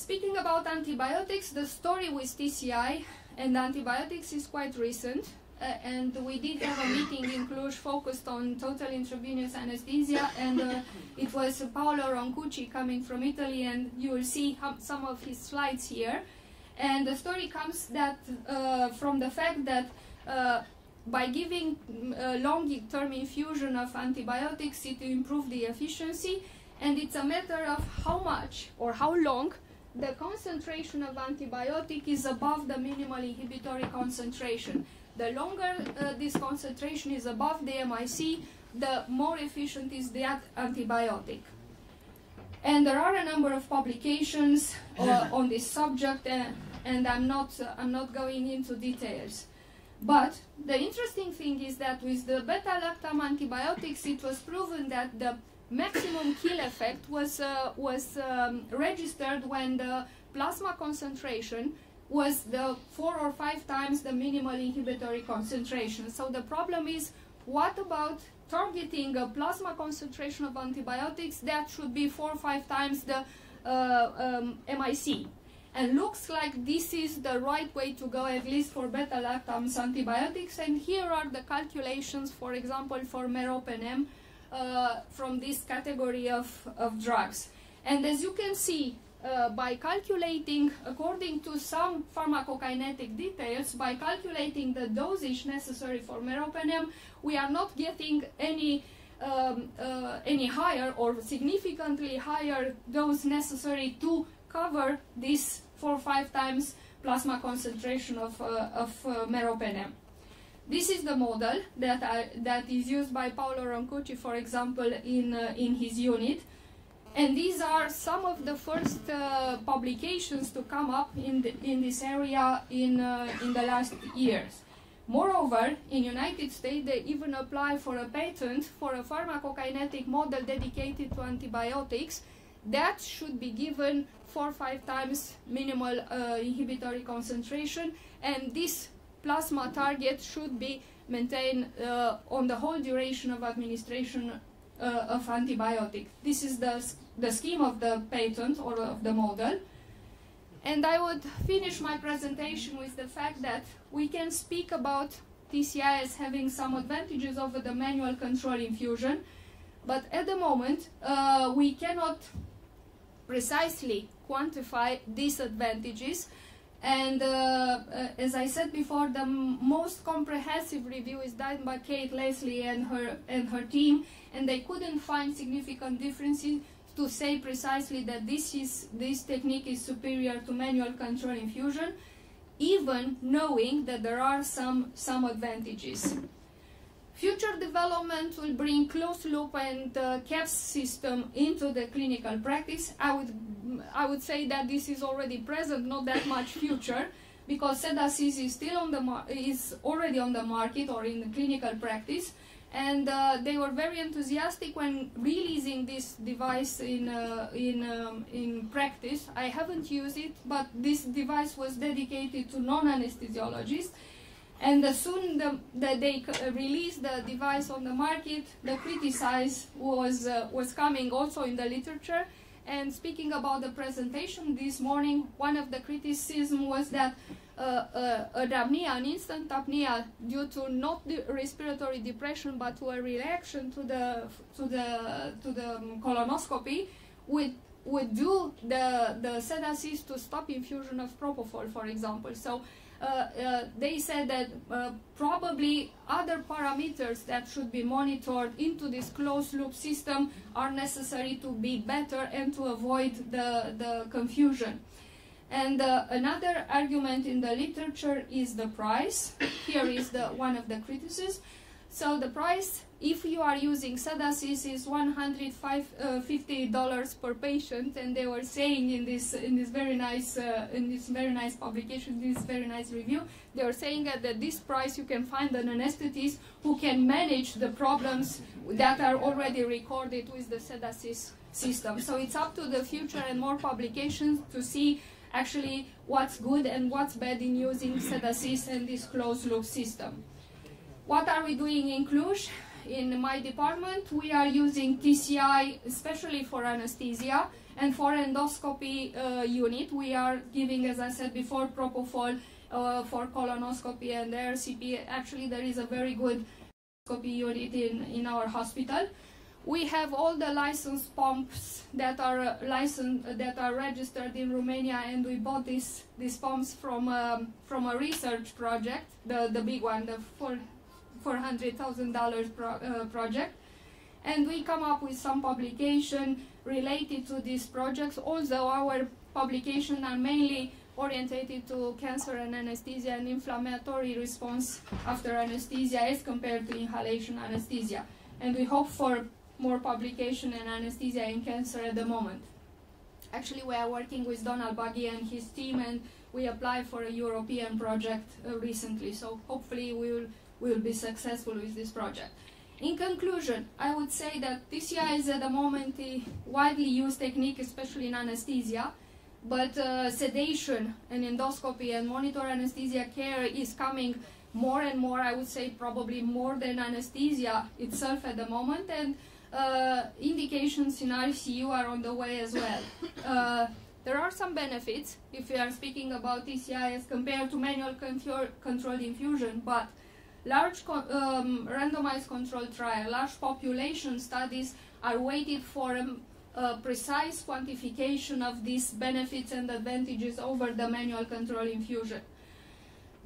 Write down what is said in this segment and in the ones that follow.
Speaking about antibiotics, the story with TCI and antibiotics is quite recent. And we did have a meeting in Cluj focused on total intravenous anesthesia, and it was Paolo Roncucci coming from Italy, and you will see some of his slides here. And the story comes that from the fact that by giving long-term infusion of antibiotics, it improved the efficiency, and it's a matter of how much or how long the concentration of antibiotic is above the minimal inhibitory concentration. The longer this concentration is above the MIC, the more efficient is that antibiotic. And there are a number of publications on this subject, and I'm not going into details. But the interesting thing is that with the beta-lactam antibiotics, it was proven that the maximum kill effect was registered when the plasma concentration was the 4 or 5 times the minimal inhibitory concentration. So the problem is, what about targeting a plasma concentration of antibiotics that should be 4 or 5 times the MIC? And looks like this is the right way to go, at least for beta-lactams antibiotics. And here are the calculations, for example, for meropenem from this category of drugs. And as you can see, by calculating, according to some pharmacokinetic details, by calculating the dosage necessary for meropenem, we are not getting any higher or significantly higher dose necessary to cover this 4 or 5 times plasma concentration of meropenem. This is the model that is used by Paolo Roncucci, for example, in his unit. And these are some of the first publications to come up in this area in the last years. Moreover, in United States, they even apply for a patent for a pharmacokinetic model dedicated to antibiotics that should be given 4 or 5 times minimal inhibitory concentration, and this plasma target should be maintained on the whole duration of administration of antibiotic. This is the scheme of the patent or of the model. And I would finish my presentation with the fact that we can speak about TCI as having some advantages over the manual control infusion, but at the moment we cannot precisely quantify these advantages. And as I said before, the most comprehensive review is done by Kate Leslie and her team, and they couldn't find significant differences to say precisely that this technique is superior to manual control infusion, even knowing that there are some advantages. Future development will bring closed loop and CAPS system into the clinical practice. I would say that this is already present, not that much future, because Sedasys is already on the market or in the clinical practice, and they were very enthusiastic when releasing this device in practice. I haven't used it, but this device was dedicated to non-anesthesiologists. And as soon that they released the device on the market, the criticism was coming also in the literature. And speaking about the presentation this morning, one of the criticisms was that an apnea, an instant apnea, due to not the respiratory depression but to a reaction to the colonoscopy, would do the Sedasys to stop infusion of propofol, for example. So they said that probably other parameters that should be monitored into this closed loop system are necessary to be better and to avoid the confusion. And another argument in the literature is the price. Here is one of the criticisms. So the price, if you are using Sedasys, is $150 per patient, and they were saying in this very nice publication, this very nice review, they were saying that at this price you can find an anesthetist who can manage the problems that are already recorded with the Sedasys system. So it's up to the future and more publications to see actually what's good and what's bad in using Sedasys and this closed loop system. What are we doing in Cluj? In my department, we are using TCI especially for anesthesia, And for endoscopy unit, we are giving, as I said before, propofol for colonoscopy and RCP. Actually, there is a very good endoscopy unit in our hospital. We have all the licensed pumps that are registered in Romania, and we bought these pumps from a research project, the big one, the $400,000 project. And we come up with some publication related to these projects, although our publications are mainly orientated to cancer and anesthesia and inflammatory response after anesthesia as compared to inhalation anesthesia. And we hope for more publication in anesthesia in cancer at the moment. Actually, we are working with Donald Buggy and his team, and we applied for a European project recently, so hopefully we will be successful with this project. In conclusion, I would say that TCI is at the moment a widely used technique, especially in anesthesia, but sedation and endoscopy and monitor anesthesia care is coming more and more, I would say probably more than anesthesia itself at the moment, and indications in ICU are on the way as well. There are some benefits if we are speaking about TCI as compared to manual controlled infusion, but large randomized control trial, large population studies are waiting for a precise quantification of these benefits and advantages over the manual control infusion.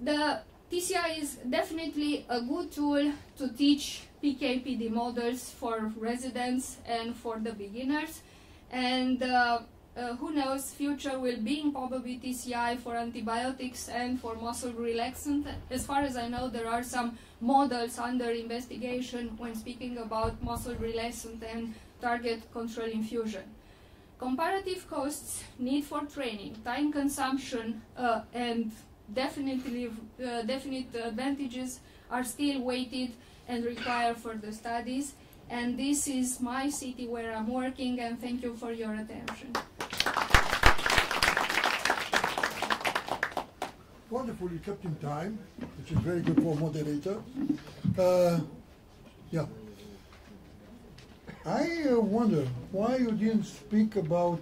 The TCI is definitely a good tool to teach PK/PD models for residents and for the beginners, and who knows, future will bring probably TCI for antibiotics and for muscle relaxant. As far as I know, there are some models under investigation when speaking about muscle relaxant and target control infusion. Comparative costs, need for training, time consumption, and definite advantages are still weighted and require further studies. And this is my city where I'm working, and thank you for your attention. Wonderful, you kept in time, which is very good for a moderator. Yeah. I wonder why you didn't speak about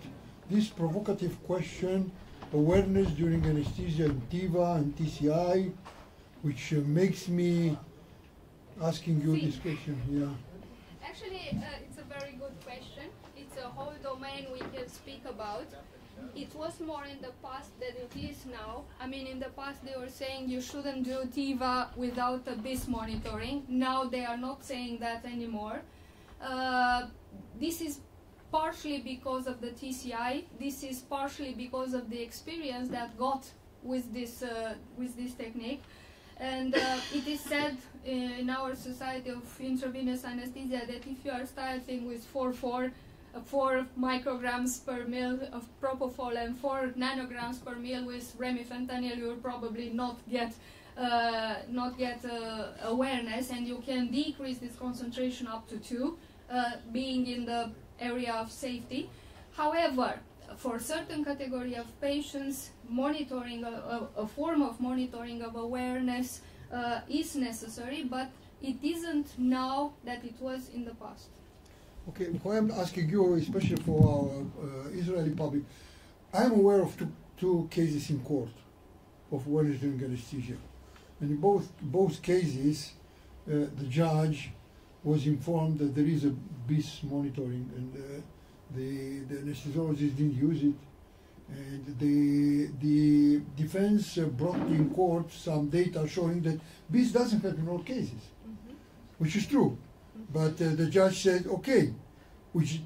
this provocative question, awareness during anesthesia in TIVA and TCI, which makes me asking you this question. Yeah. Actually, it's a very good question. It's a whole domain we can speak about. It was more in the past than it is now. I mean, in the past they were saying you shouldn't do TIVA without a BIS monitoring. Now they are not saying that anymore. This is partially because of the TCI. This is partially because of the experience that got with this technique. And it is said in our Society of Intravenous Anesthesia that if you are starting with 4 micrograms per mil of propofol and 4 nanograms per mil with remifentanil, you will probably not get awareness, and you can decrease this concentration up to 2, being in the area of safety. However, for certain category of patients, monitoring, a form of monitoring of awareness is necessary, but it isn't now that it was in the past. Okay, why I'm asking you, especially for our Israeli public, I'm aware of two cases in court of awareness during anesthesia. And in both cases, the judge was informed that there is a BIS monitoring, and the anesthesiologist didn't use it. And the defense brought in court some data showing that BIS doesn't help in all cases, which is true. But the judge said, okay, which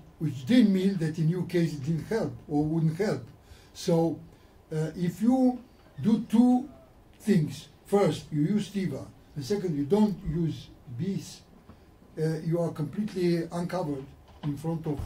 didn't mean that in your case it didn't help or wouldn't help. So if you do two things, first you use TIVA, and second you don't use BIS, you are completely uncovered in front of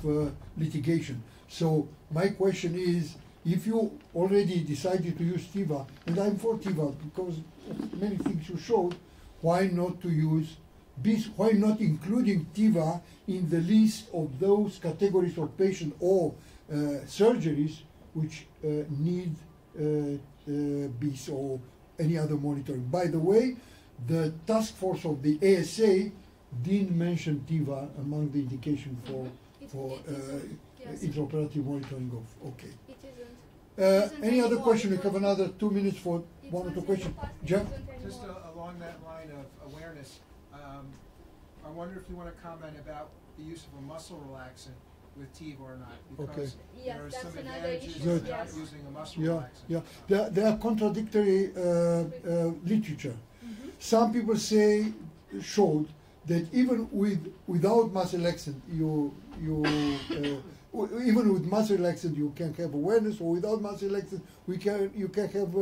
litigation. So my question is, if you already decided to use TIVA, and I'm for TIVA because of many things you showed, why not to use BIS? Why not including TIVA in the list of those categories of patients or surgeries which need BIS or any other monitoring? By the way, the task force of the ASA didn't mention TIVA among the indication for Yes. intraoperative monitoring of. Okay. It isn't. Any other anymore. question? We It have was- another 2 minutes for It one or was two in the questions. past, it Jeff? isn't anymore. Just along that line of awareness, I wonder if you want to comment about the use of a muscle relaxant with TIVA or not, because Yes, there are that's some another advantages issue, of not yes. using a muscle Yeah, relaxant. yeah. There are contradictory literature. Mhm. Some people showed that even without muscle relaxant, even with muscle relaxant you can have awareness, or without muscle relaxant you can have.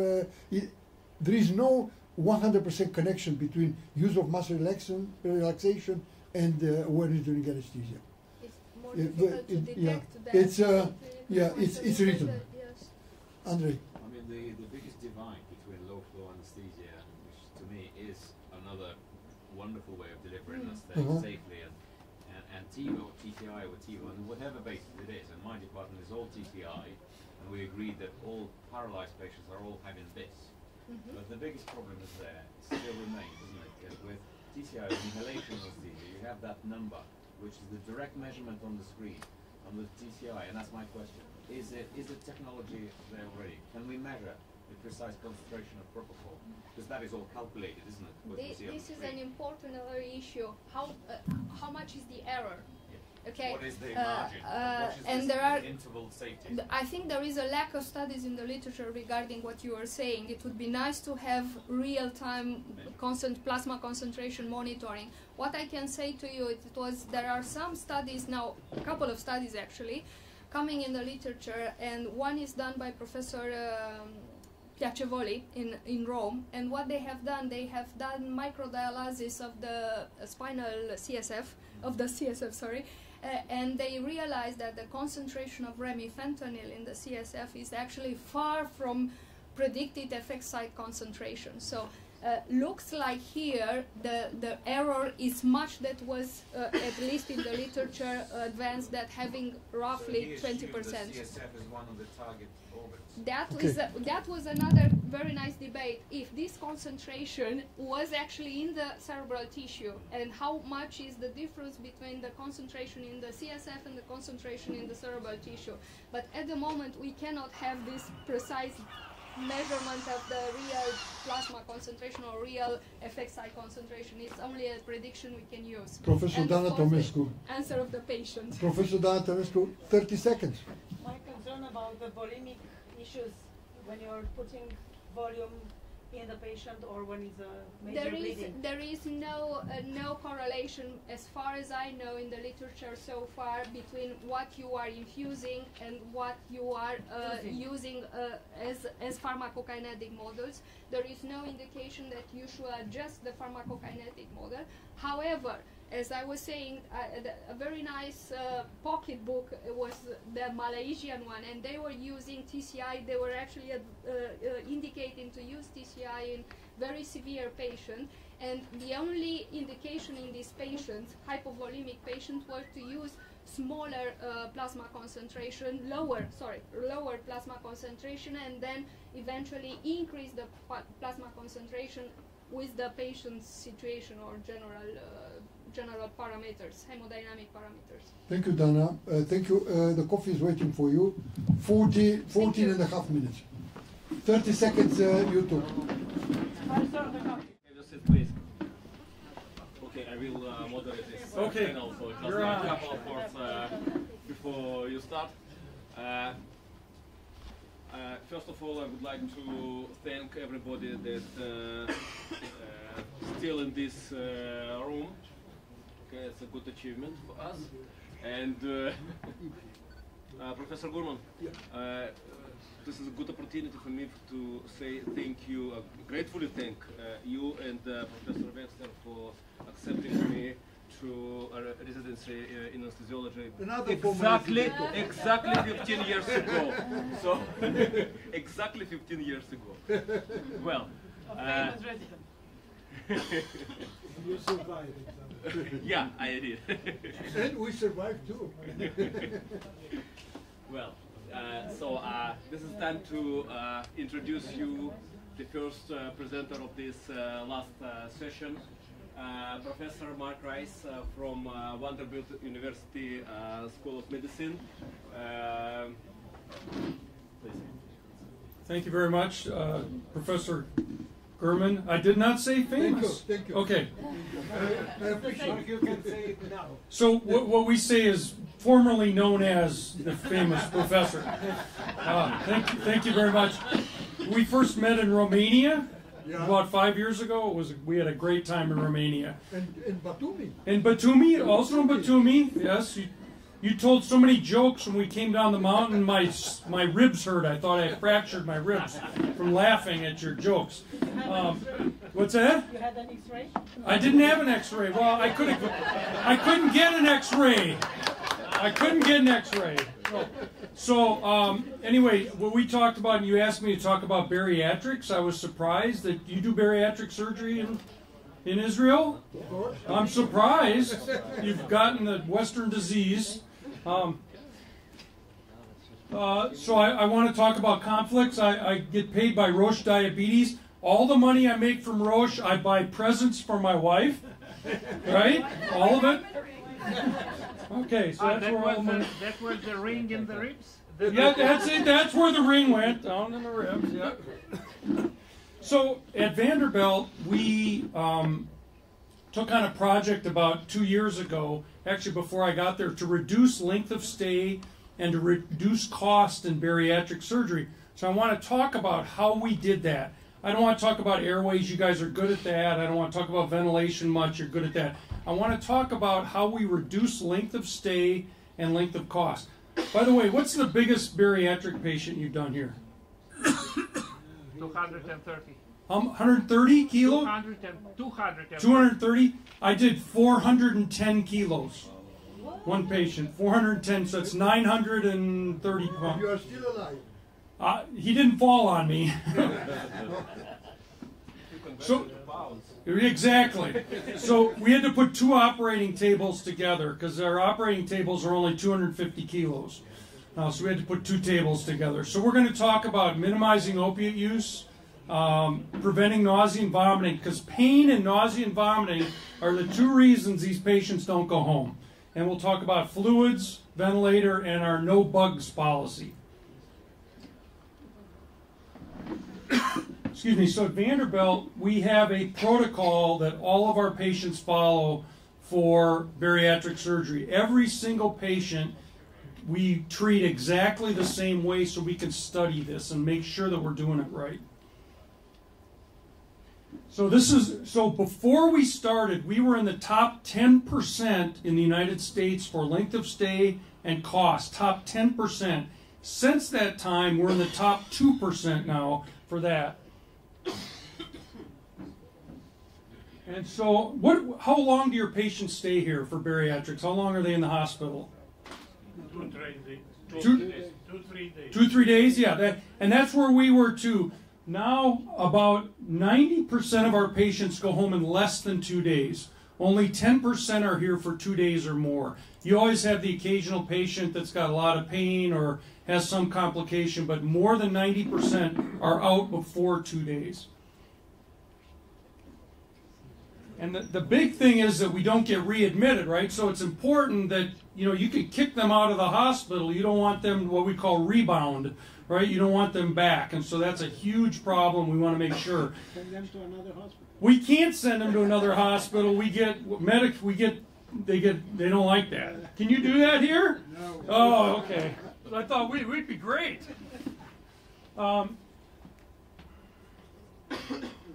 There is no 100% connection between use of muscle relaxation and awareness during anesthesia. It's more Yeah, difficult but to it- detect yeah, that. it's, clinical yeah, point it's of view, written. Yes. Andre? I mean, the biggest divide between low flow anesthesia, which to me is another wonderful way of delivering anesthetic safely, and TIVA or TTI or TIVA, and whatever basis it is. And my department is all TTI, and we agreed that all paralyzed patients are all having this. But the biggest problem is there, still remains, isn't it? Because with TTI or inhalation anesthesia, you have that number, which is the direct measurement on the screen. On the TCI, and that's my question. Is the technology there already? Can we measure the precise concentration of propofol? Because that is all calculated, isn't it? What we see on This the is an screen. important other issue. How much is the error? Okay. What is the margin? What is and this there are. interval safety? I think there is a lack of studies in the literature regarding what you are saying. It would be nice to have real-time plasma concentration monitoring. What I can say to you, there are some studies now, a couple of studies actually, coming in the literature, and one is done by Professor Piacevoli in Rome. And what they have done microdialysis of the spinal CSF, sorry. And they realized that the concentration of remifentanil in the CSF is actually far from predicted effect site concentration. So looks like here the error is much that was at least in the literature advanced, that having roughly 20%. CSF is one of the target orbits. That was another very nice debate, if this concentration was actually in the cerebral tissue, and how much is the difference between the concentration in the CSF and the concentration in the cerebral tissue. But at the moment we cannot have this precise measurement of the real plasma concentration or real effect site concentration. It's only a prediction we can use. Professor And Dana of course, Tomescu. the answer of the patient. Professor Dana Tomescu, 30 seconds. My concern about the volemic issues when you're putting volume in the patient or when it's a major bleeding. There is no correlation, as far as I know, in the literature so far, between what you are infusing and what you are using as pharmacokinetic models. There is no indication that you should adjust the pharmacokinetic model. However, as I was saying, a very nice pocket book was the Malaysian one, and they were using TCI. They were actually indicating to use TCI in very severe patients, and the only indication in these patients, hypovolemic patients, was to use smaller plasma concentration, lower plasma concentration, and then eventually increase the plasma concentration with the patient's situation or general parameters, hemodynamic parameters. Thank you, Dana. Thank you. The coffee is waiting for you. 14 and a half minutes. 30 seconds, you took. Just sit, please. Okay, I will moderate this panel, so just a couple of words before you start. First of all, I would like to thank everybody that still in this room. Okay, it's a good achievement for us. And Professor Gurman, this is a good opportunity for me to say thank you, gratefully thank you and Professor Wexler for accepting me to a residency in anesthesiology exactly 15 years ago. So exactly 15 years ago. Well, You survived it. yeah, I did. And we survived too. Well, this is time to introduce you the first presenter of this last session. Professor Mark Rice from Vanderbilt University School of Medicine. Thank you very much, Professor Gurman. I did not say famous. Thank you. Okay. I appreciate You can say it now. So what we say is formerly known as the famous professor. Thank you very much. We first met in Romania about 5 years ago. We had a great time in Romania. And in Batumi. In Batumi, also in Batumi, yes. You told so many jokes when we came down the mountain, my ribs hurt. I thought I had fractured my ribs from laughing at your jokes. What's that? You had an X-ray? I didn't have an X-ray. Well, I couldn't get an X-ray. I couldn't get an X-ray. So anyway, what we talked about, and you asked me to talk about bariatrics. I was surprised that you do bariatric surgery in Israel. I'm surprised you've gotten the Western disease. So I want to talk about conflicts. I get paid by Roche Diabetes. All the money I make from Roche, I buy presents for my wife. Right? All of it. Okay, so that's where all the money... That was the ring in the ribs? Yeah, that's it. That's where the ring went, down in the ribs. Yeah. So at Vanderbilt, we took on a project about 2 years ago, actually before I got there, to reduce length of stay and to reduce cost in bariatric surgery. So I want to talk about how we did that. I don't want to talk about airways. You guys are good at that. I don't want to talk about ventilation much. You're good at that. I want to talk about how we reduce length of stay and length of cost. By the way, what's the biggest bariatric patient you've done here? 230. 130 kilos? 230. 230? I did 410 kilos. One patient, 410, so it's 930 pounds. You are still alive. He didn't fall on me. So, exactly. So we had to put 2 operating tables together because our operating tables are only 250 kilos. So we had to put 2 tables together. So we're going to talk about minimizing opiate use, preventing nausea and vomiting, because pain and nausea and vomiting are the 2 reasons these patients don't go home. And we'll talk about fluids, ventilator, and our no bugs policy. Excuse me, so at Vanderbilt, we have a protocol that all of our patients follow for bariatric surgery. Every single patient we treat exactly the same way so we can study this and make sure that we're doing it right. So before we started, we were in the top 10% in the United States for length of stay and cost, top 10%. Since that time, we're in the top 2% now for that. And so, how long do your patients stay here for bariatrics? How long are they in the hospital? 2-3 days. 2-3 days. 2-3 days, yeah. And that's where we were too. Now, about 90% of our patients go home in less than 2 days. Only 10% are here for 2 days or more. You always have the occasional patient that's got a lot of pain or has some complication, but more than 90% are out before 2 days. And the big thing is that we don't get readmitted, right? So it's important that, you can kick them out of the hospital. You don't want them, what we call rebound, right? You don't want them back. And so that's a huge problem. We want to make sure. Send them to another hospital. We can't send them to another hospital. They don't like that. Can you do that here? No. Oh, okay. I thought we'd be great.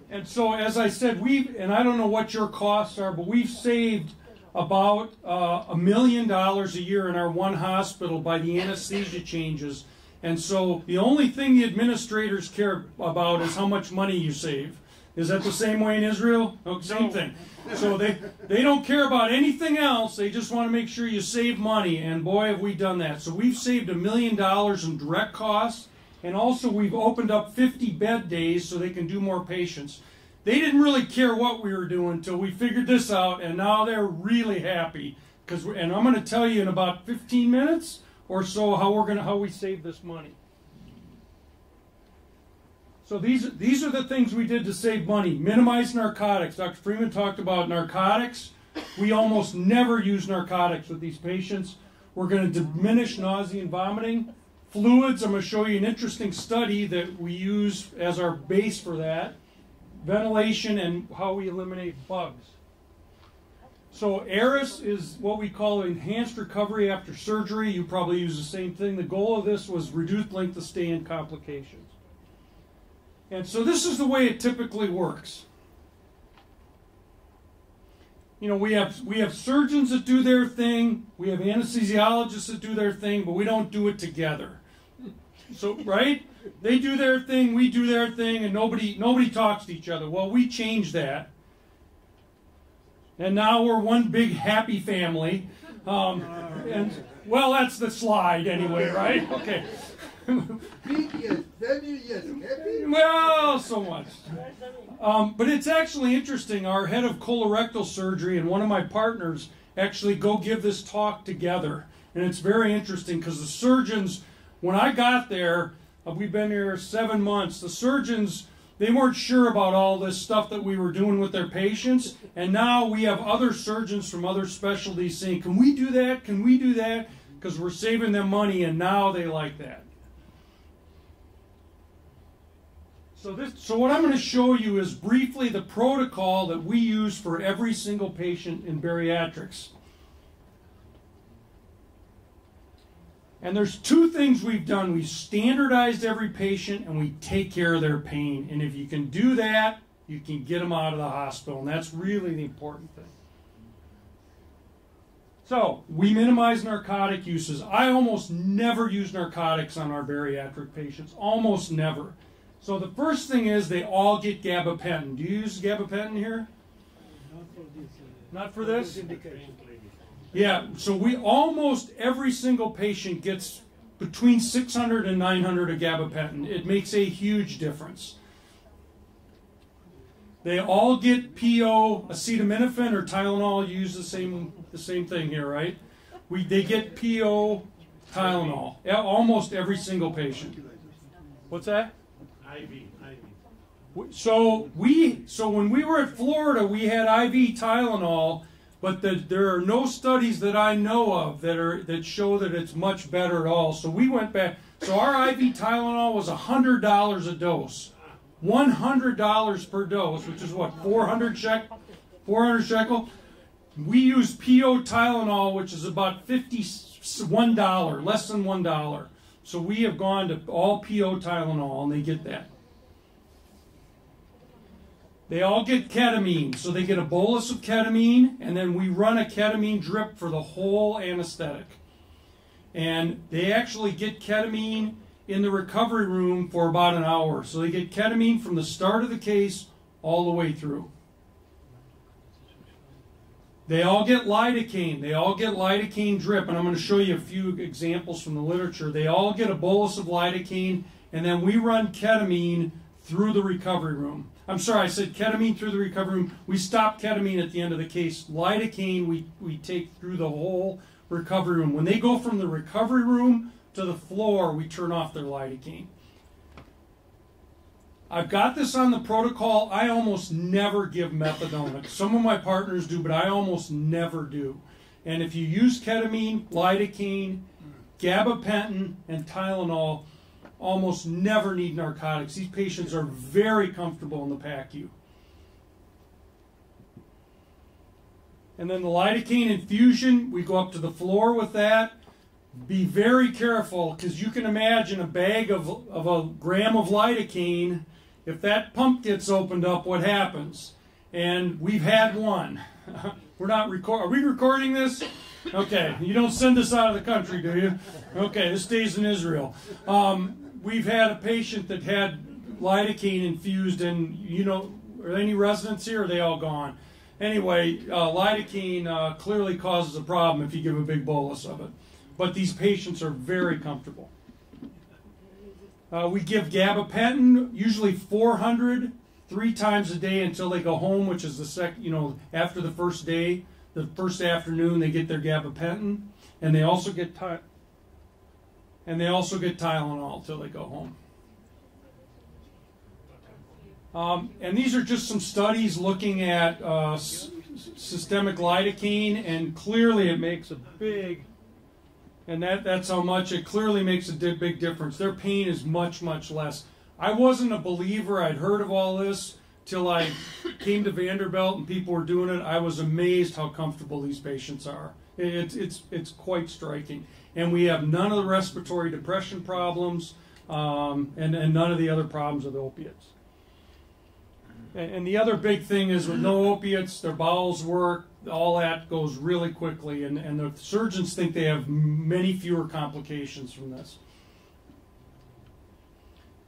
And so, as I said, and I don't know what your costs are, but we've saved about $1 million a year in our one hospital by the anesthesia changes. And so the only thing the administrators care about is how much money you save. Is that the same way in Israel? Oh, same thing. So they don't care about anything else. They just want to make sure you save money. And boy, have we done that. So we've saved $1 million in direct costs. And also we've opened up 50 bed days so they can do more patients. They didn't really care what we were doing until we figured this out. And now they're really happy. And I'm going to tell you in about 15 minutes or so how we save this money. So these are the things we did to save money. Minimize narcotics. Dr. Freeman talked about narcotics. We almost never use narcotics with these patients. We're going to diminish nausea and vomiting. Fluids, I'm going to show you an interesting study that we use as our base for that. Ventilation and how we eliminate bugs. So ARIS is what we call enhanced recovery after surgery. You probably use the same thing. The goal of this was reduced length of stay and complications. And so this is the way it typically works. You know, we have surgeons that do their thing, we have anesthesiologists that do their thing, but we don't do it together. So, right? They do their thing, we do their thing, and nobody talks to each other. Well, we changed that. And now we're one big happy family. And well, that's the slide anyway, right? Okay. Big yes, very yes, happy. Well, so much. But it's actually interesting. Our head of colorectal surgery and one of my partners actually go give this talk together. And it's very interesting because the surgeons, when I got there, we've been here 7 months, the surgeons, they weren't sure about all this stuff that we were doing with their patients. And now we have other surgeons from other specialties saying, can we do that? Can we do that? Because we're saving them money, and now they like that. So what I'm going to show you is briefly the protocol that we use for every single patient in bariatrics. And there's two things we've done. We've standardized every patient and we take care of their pain. And if you can do that, you can get them out of the hospital. And that's really the important thing. So we minimize narcotic uses. I almost never use narcotics on our bariatric patients. Almost never. So the first thing is they all get gabapentin. Do you use gabapentin here? Not for this. Yeah, so we almost every single patient gets between 600 and 900 of gabapentin. It makes a huge difference. They all get PO, acetaminophen or Tylenol. You use the same thing here, right? They get PO, Tylenol. Almost every single patient. What's that? So when we were at Florida, we had IV Tylenol, but there are no studies that I know of that show that it's much better at all. So we went back. So our IV Tylenol was $100 a dose, $100 per dose, which is what, 400 shekel. We use PO Tylenol, which is about $1, less than $1. So we have gone to all PO Tylenol, and they get that. They all get ketamine, so they get a bolus of ketamine, and then we run a ketamine drip for the whole anesthetic. And they actually get ketamine in the recovery room for about an hour. So they get ketamine from the start of the case all the way through. They all get lidocaine. They all get lidocaine drip, and I'm going to show you a few examples from the literature. They all get a bolus of lidocaine, and then we run ketamine through the recovery room. I'm sorry, I said ketamine through the recovery room. We stop ketamine at the end of the case. Lidocaine we take through the whole recovery room. When they go from the recovery room to the floor, we turn off their lidocaine. I've got this on the protocol. I almost never give methadone. Some of my partners do, but I almost never do. And if you use ketamine, lidocaine, gabapentin, and Tylenol, almost never need narcotics. These patients are very comfortable in the PACU. And then the lidocaine infusion, we go up to the floor with that. Be very careful, because you can imagine a bag of a gram of lidocaine. If that pump gets opened up, what happens? And we've had one. We're not are we recording this? Okay, you don't send this out of the country, do you? Okay, this stays in Israel. We've had a patient that had lidocaine infused, and are there any residents here, or are they all gone? Anyway, lidocaine clearly causes a problem if you give a big bolus of it. But these patients are very comfortable. We give gabapentin, usually 400, 3 times a day until they go home, which is after the first day, the first afternoon, they get their gabapentin, and they also get Tylenol till they go home. And these are just some studies looking at systemic lidocaine, and clearly it makes a big, and that's how much it clearly makes a big difference. Their pain is much, much less. I wasn't a believer. I'd heard of all this till I came to Vanderbilt and people were doing it. I was amazed how comfortable these patients are. It's quite striking. And we have none of the respiratory depression problems and none of the other problems with opiates. And the other big thing is with no opiates, their bowels work, all that goes really quickly, and the surgeons think they have many fewer complications from this.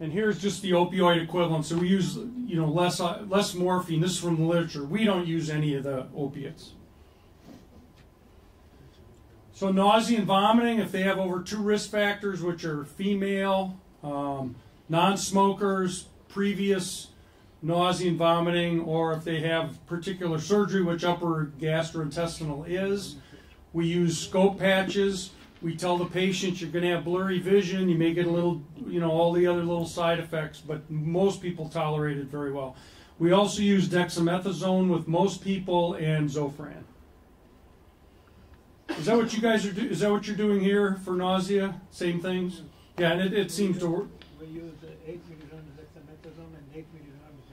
And here's just the opioid equivalent. So we use, less morphine. This is from the literature. We don't use any of the opiates. So nausea and vomiting, if they have over 2 risk factors, which are female, non-smokers, previous nausea and vomiting, or if they have particular surgery, which upper gastrointestinal is, we use scope patches. We tell the patient you're going to have blurry vision. You may get a little, all the other little side effects, but most people tolerate it very well. We also use dexamethasone with most people and Zofran. Is that what you guys are doing? Is that what you're doing here for nausea? Same things? Yeah, and it seems to work. We use 8 milligrams dexamethasone and 8 milligrams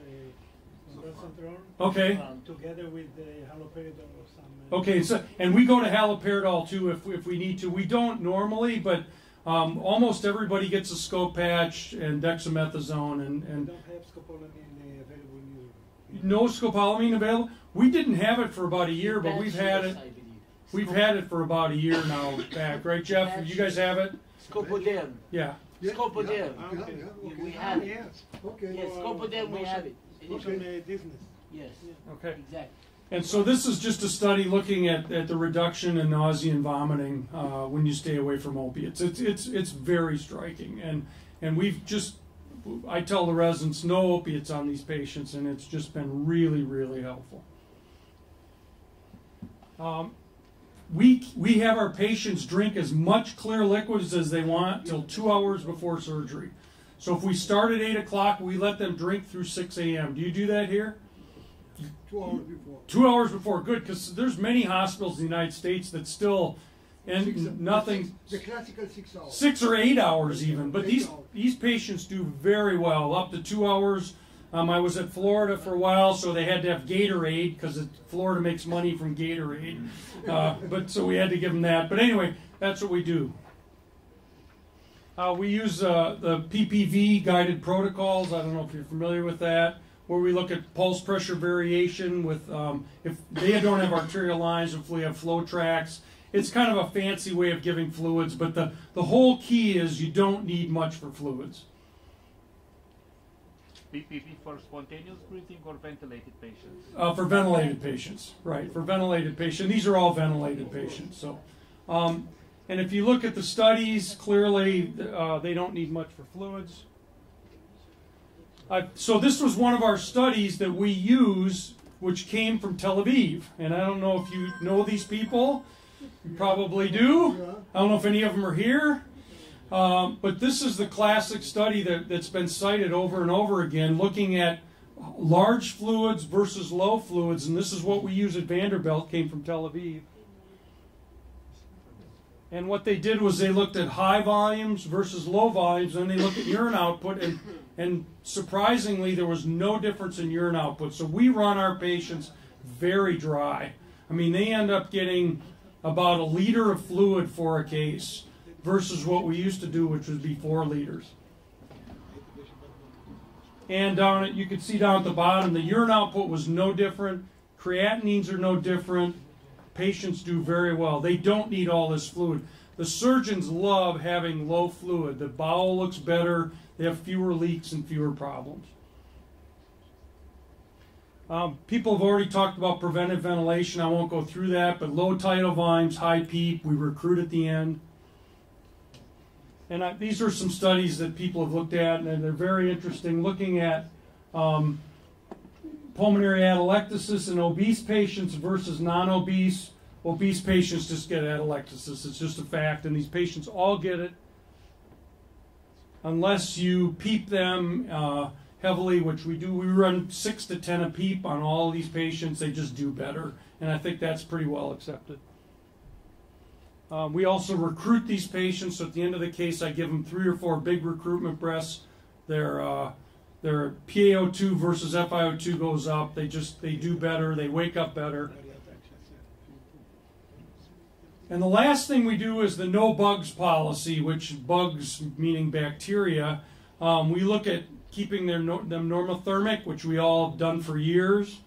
ondansetron. Okay. Together with the haloperidol or some. Okay, so and we go to haloperidol too if we need to. We don't normally, but almost everybody gets a scope patch and dexamethasone and. We don't have scopolamine available in Europe. No scopolamine available. We didn't have it for about a year, but we've had it. We've had it for about a year now back, right, Jeff? You guys have it? Scopodem. Yeah. Scopodem. Okay. We have it. Yes. Okay. Yes, Scopodem we have it. Motion dizziness. Yes. Okay. Exactly. And so this is just a study looking at the reduction in nausea and vomiting when you stay away from opiates. It's very striking, and we've just, I tell the residents, no opiates on these patients, and it's just been really, really helpful. We have our patients drink as much clear liquids as they want till 2 hours before surgery. So if we start at 8 o'clock, we let them drink through 6 a.m. Do you do that here? 2 hours before. 2 hours before, good, because there's many hospitals in the United States that still, and nothing. The classical 6 hours. 6 or 8 hours even, but 8 hours. these patients do very well, up to 2 hours. I was at Florida for a while, so they had to have Gatorade because Florida makes money from Gatorade. But so we had to give them that. But anyway, that's what we do. We use the PPV guided protocols. I don't know if you're familiar with that, where we look at pulse pressure variation with if they don't have arterial lines, if we have flow tracks. It's kind of a fancy way of giving fluids, but the whole key is you don't need much for fluids. PPV for spontaneous breathing or ventilated patients? For ventilated patients, right, for ventilated patients. These are all ventilated patients. So, and if you look at the studies, clearly they don't need much for fluids. So this was one of our studies that we use, which came from Tel Aviv. And I don't know if you know these people. You probably do. I don't know if any of them are here. But this is the classic study that's been cited over and over again, looking at large fluids versus low fluids, and this is what we use at Vanderbilt, came from Tel Aviv. And what they did was they looked at high volumes versus low volumes, and they looked at urine output, and surprisingly there was no difference in urine output. So we run our patients very dry. I mean, they end up getting about 1 liter of fluid for a case, versus what we used to do, which would be 4 liters. And you can see down at the bottom, the urine output was no different. Creatinines are no different. Patients do very well. They don't need all this fluid. The surgeons love having low fluid. The bowel looks better. They have fewer leaks and fewer problems. People have already talked about preventive ventilation. I won't go through that, but low tidal volumes, high PEEP, we recruit at the end. And these are some studies that people have looked at, and they're very interesting, looking at pulmonary atelectasis in obese patients versus non-obese. Obese patients just get atelectasis. It's just a fact, and these patients all get it unless you PEEP them heavily, which we do. We run 6 to 10 a peep on all of these patients. They just do better, and I think that's pretty well accepted. We also recruit these patients, so at the end of the case, I give them 3 or 4 big recruitment breaths. Their PaO2 versus FiO2 goes up. They do better. They wake up better. And the last thing we do is the no bugs policy, which bugs meaning bacteria. We look at keeping them normothermic, which we all have done for years.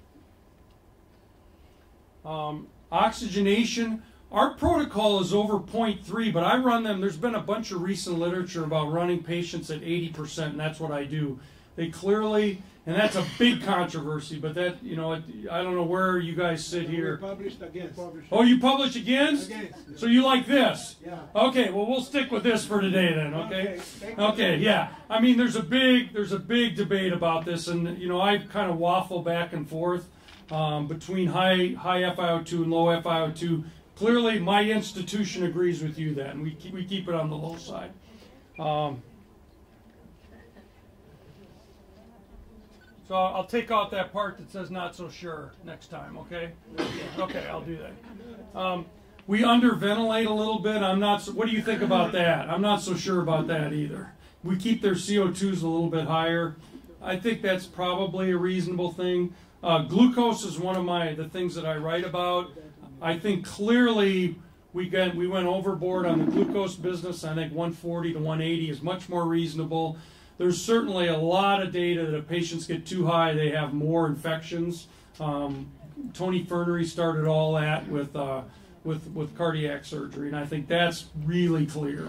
Oxygenation. Our protocol is over 0.3, but I run them. There's been a bunch of recent literature about running patients at 80%, and that's what I do. They clearly, and that's a big controversy, but that, you know, I don't know where you guys sit here. We published against. Oh, you publish against? Against. So you like this? Yeah. Okay, well, we'll stick with this for today then, okay? Okay, yeah. I mean, there's a big debate about this, and, you know, I kind of waffle back and forth between high FiO2 and low FiO2. Clearly, my institution agrees with you then. We keep it on the low side. So I'll take out that part that says not so sure next time, okay? Okay, I'll do that. We underventilate a little bit. What do you think about that? I'm not so sure about that either. We keep their CO2s a little bit higher. I think that's probably a reasonable thing. Glucose is one of the things that I write about. I think clearly we went overboard on the glucose business. I think 140 to 180 is much more reasonable. There's certainly a lot of data that if patients get too high, they have more infections. Tony Fernery started all that with cardiac surgery, and I think that's really clear.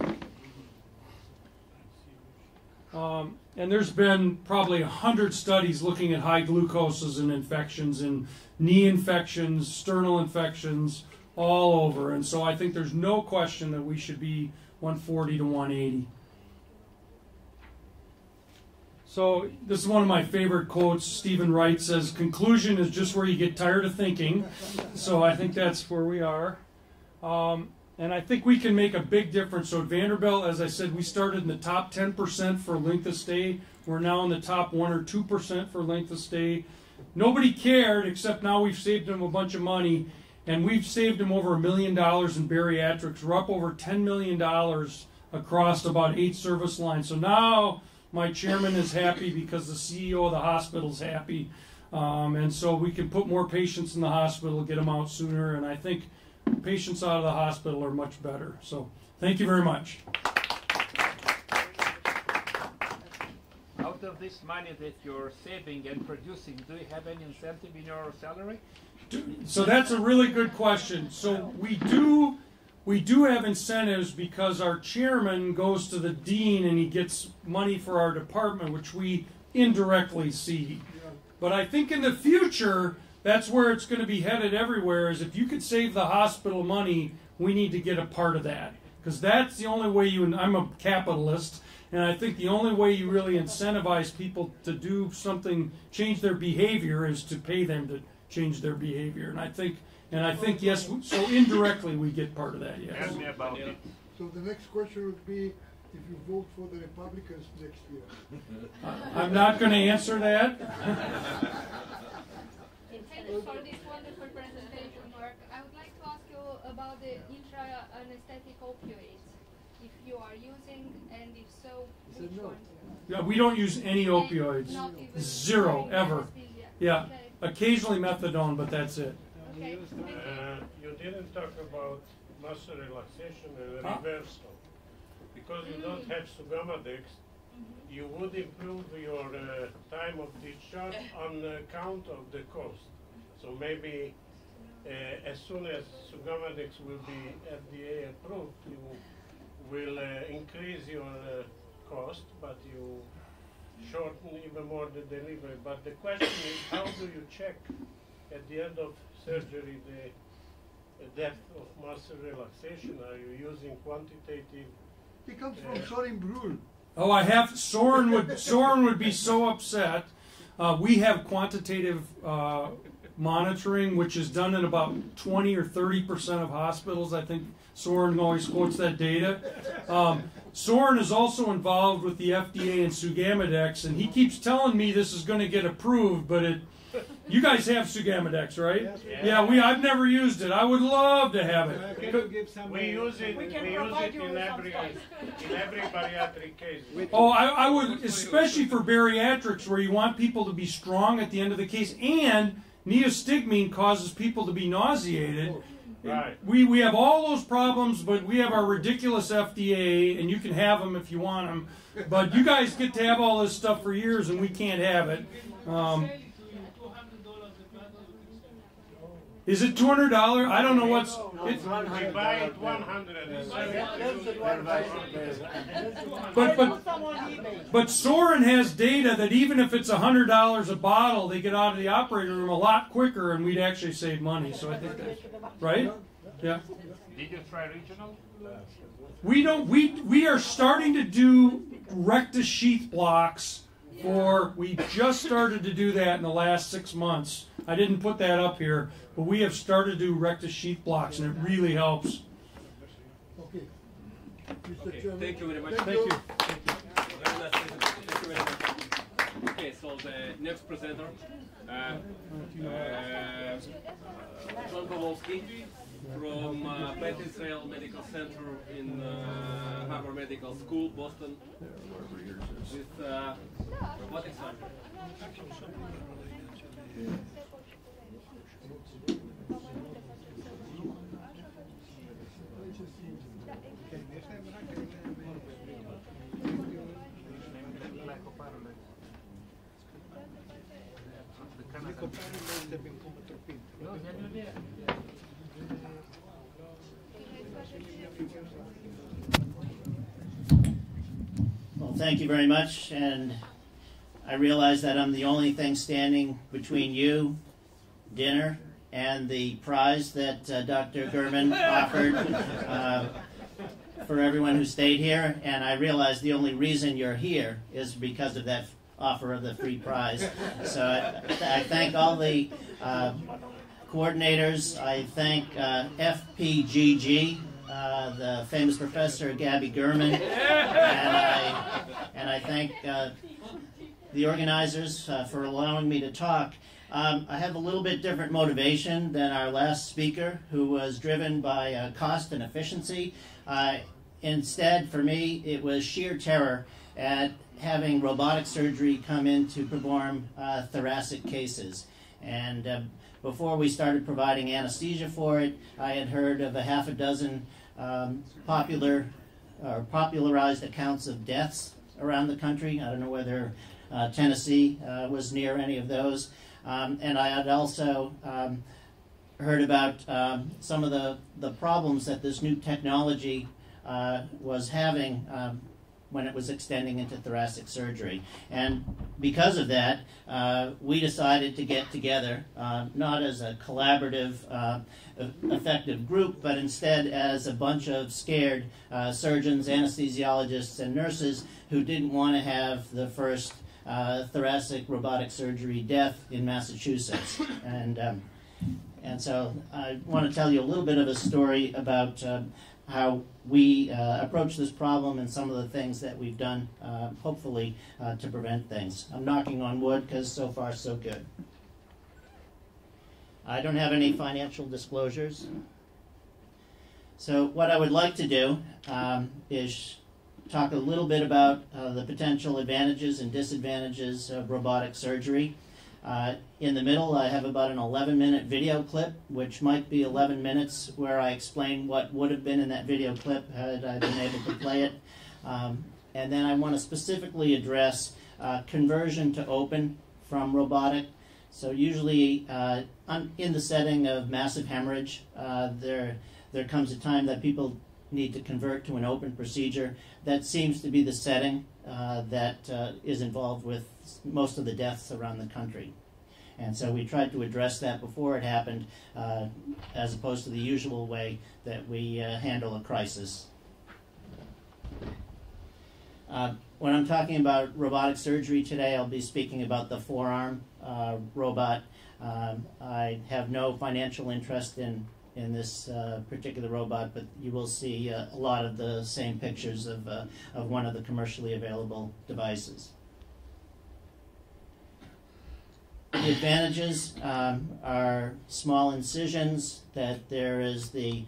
And there's been probably 100 studies looking at high glucoses and infections and knee infections, sternal infections, all over. And so I think there's no question that we should be 140 to 180. So this is one of my favorite quotes. Stephen Wright says, "Conclusion is just where you get tired of thinking." So I think that's where we are. And I think we can make a big difference. So at Vanderbilt, as I said, we started in the top 10% for length of stay. We're now in the top 1 or 2% for length of stay. Nobody cared, except now we've saved them a bunch of money, and we've saved them over $1 million in bariatrics. We're up over $10 million across about 8 service lines. So now my chairman is happy because the CEO of the hospital is happy. And so we can put more patients in the hospital, get them out sooner, and I think patients out of the hospital are much better. So thank you very much. Out of this money that you're saving and producing, do you have any incentive in your salary? So that's a really good question. So we do have incentives because our chairman goes to the dean and he gets money for our department, which we indirectly see. But I think in the future, that's where it's going to be headed everywhere, is if you could save the hospital money, we need to get a part of that. Because that's the only way I'm a capitalist, and I think the only way you really incentivize people to do something, change their behavior, is to pay them to change their behavior. And I think yes, so indirectly we get part of that, yes. Tell me about it. So the next question would be, if you vote for the Republicans next year. I'm not going to answer that. Thank you for this wonderful presentation, Mark. I would like to ask you about the intra-anesthetic opioids, if you are using, and if so, which ones? Yeah, we don't use any opioids. Zero, ever. Yeah, Okay. occasionally methadone, but that's it. Okay. You didn't talk about muscle relaxation and reversal. Because you don't have Sugamadex, you would improve your time of discharge on account of the cost. So maybe as soon as Sugamadex will be FDA approved, you will increase your cost, but you shorten even more the delivery. But the question is, how do you check at the end of surgery the depth of muscle relaxation? Are you using quantitative? It comes from Soren Brühl. Oh, I have. Soren would be so upset. We have quantitative monitoring, which is done in about 20 or 30% of hospitals. I think Soren always quotes that data. Soren is also involved with the FDA and Sugamadex, and he keeps telling me this is going to get approved, but you guys have Sugamadex, right? Yes, we Yeah, I've never used it. I would love to have it. We use it. We can in provide you with some every bariatric case. Oh, I would, especially for bariatrics where you want people to be strong at the end of the case, and neostigmine causes people to be nauseated. Right. We have all those problems, but we have our ridiculous FDA, and you can have them if you want them. But you guys get to have all this stuff for years, and we can't have it. Is it $200? I don't know what's. It's, We buy it 100. But Soren has data that even if it's $100 a bottle, they get out of the operating room a lot quicker, and we'd actually save money. So I think that's right. Yeah. Did you try regional? We don't. We are starting to do rectus sheath blocks. We just started to do that in the last 6 months. I didn't put that up here, but we have started to do rectus sheath blocks, and it really helps. Okay. Okay, thank you very much. Thank you. Thank you very much. Okay, so the next presenter, John Kowalski from Beth Israel Medical Center in Harvard Medical School, Boston, with robotic surgery. Well, thank you very much, and I realize that I'm the only thing standing between you, dinner, and the prize that Dr. Gurman offered for everyone who stayed here, and I realize the only reason you're here is because of that offer of the free prize. So I thank all the coordinators. I thank FPGG, the famous professor Gabby Gurman, and I thank the organizers for allowing me to talk. I have a little bit different motivation than our last speaker, who was driven by cost and efficiency. Instead, for me, it was sheer terror at having robotic surgery come in to perform thoracic cases. And before we started providing anesthesia for it, I had heard of a half a dozen popularized accounts of deaths around the country. I don't know whether Tennessee was near any of those. And I had also heard about some of the problems that this new technology was having when it was extending into thoracic surgery. And because of that, we decided to get together, not as a collaborative, effective group, but instead as a bunch of scared surgeons, anesthesiologists, and nurses who didn't want to have the first thoracic robotic surgery death in Massachusetts. And so I want to tell you a little bit of a story about how we approach this problem and some of the things that we've done, hopefully, to prevent things. I'm knocking on wood because so far so good. I don't have any financial disclosures. So what I would like to do is talk a little bit about the potential advantages and disadvantages of robotic surgery. In the middle, I have about an 11-minute video clip, which might be 11 minutes, where I explain what would have been in that video clip had I been able to play it. And then I want to specifically address conversion to open from robotic. So usually in the setting of massive hemorrhage, there comes a time that people need to convert to an open procedure. That seems to be the setting that is involved with most of the deaths around the country. And so we tried to address that before it happened, as opposed to the usual way that we handle a crisis. When I'm talking about robotic surgery today, I'll be speaking about the forearm robot. I have no financial interest in in this particular robot, but you will see a lot of the same pictures of one of the commercially available devices. The advantages are small incisions, that there is the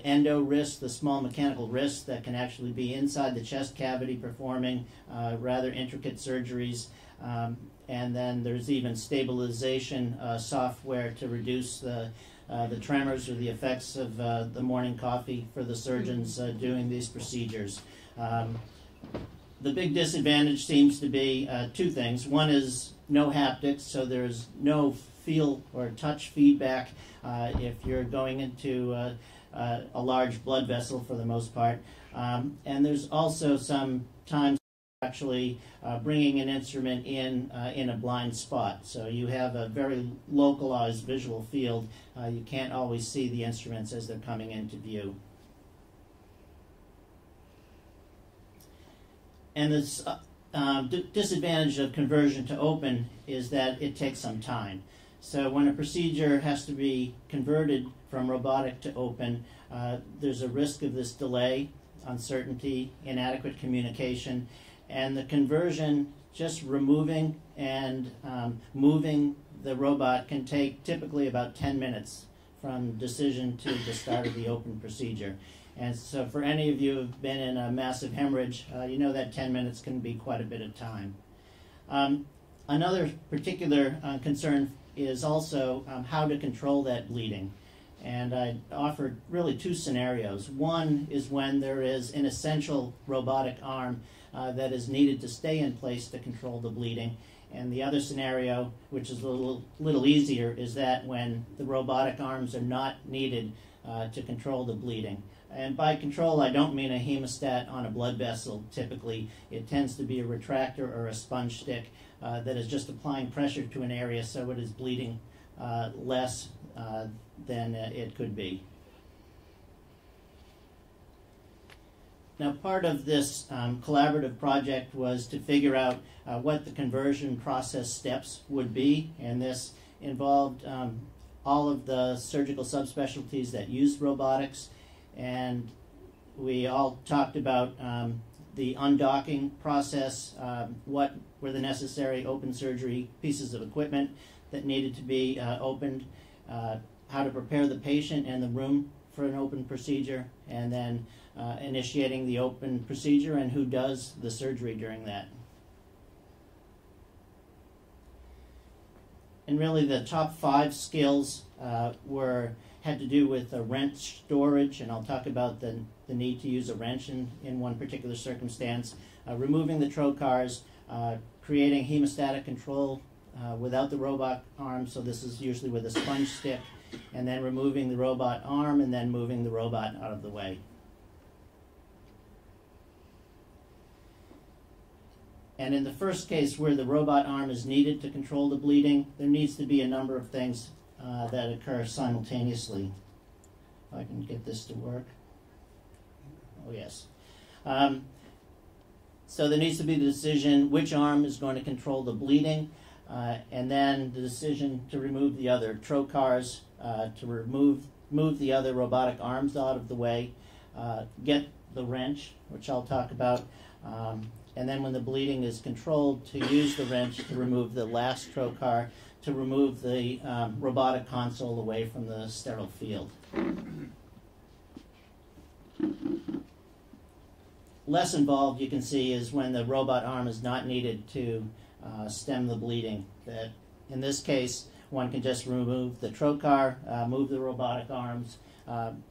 endo wrist, the small mechanical wrist that can actually be inside the chest cavity performing rather intricate surgeries. And then there's even stabilization software to reduce the tremors or the effects of the morning coffee for the surgeons doing these procedures. The big disadvantage seems to be two things. One is no haptics, so there's no feel or touch feedback if you're going into a large blood vessel for the most part. And there's also some times actually bringing an instrument in a blind spot. So you have a very localized visual field. You can't always see the instruments as they're coming into view. And this disadvantage of conversion to open is that it takes some time. So when a procedure has to be converted from robotic to open, there's a risk of this delay, uncertainty, inadequate communication, and the conversion, just removing and moving the robot, can take typically about 10 minutes from decision to the start of the open procedure. And so for any of you who have been in a massive hemorrhage, you know that 10 minutes can be quite a bit of time. Another particular concern is also how to control that bleeding. And I offered really two scenarios. One is when there is an essential robotic arm that is needed to stay in place to control the bleeding. And the other scenario, which is a little easier, is that when the robotic arms are not needed to control the bleeding. And by control, I don't mean a hemostat on a blood vessel. Typically, it tends to be a retractor or a sponge stick that is just applying pressure to an area so it is bleeding less than it could be. Now, part of this collaborative project was to figure out what the conversion process steps would be, and this involved all of the surgical subspecialties that use robotics. And we all talked about the undocking process, what were the necessary open surgery pieces of equipment that needed to be opened, how to prepare the patient and the room for an open procedure, and then initiating the open procedure and who does the surgery during that. And really the top 5 skills had to do with wrench storage, and I'll talk about the need to use a wrench in one particular circumstance, removing the trocars, creating hemostatic control without the robot arm, so this is usually with a sponge stick, and then removing the robot arm and then moving the robot out of the way. And in the first case where the robot arm is needed to control the bleeding, there needs to be a number of things that occur simultaneously. If I can get this to work. Oh, yes. So there needs to be the decision which arm is going to control the bleeding, and then the decision to remove the other trocars, to move the other robotic arms out of the way, get the wrench, which I'll talk about, and then when the bleeding is controlled, to use the wrench to remove the last trocar, to remove the robotic console away from the sterile field. Less involved, you can see, is when the robot arm is not needed to stem the bleeding. That in this case, one can just remove the trocar, move the robotic arms,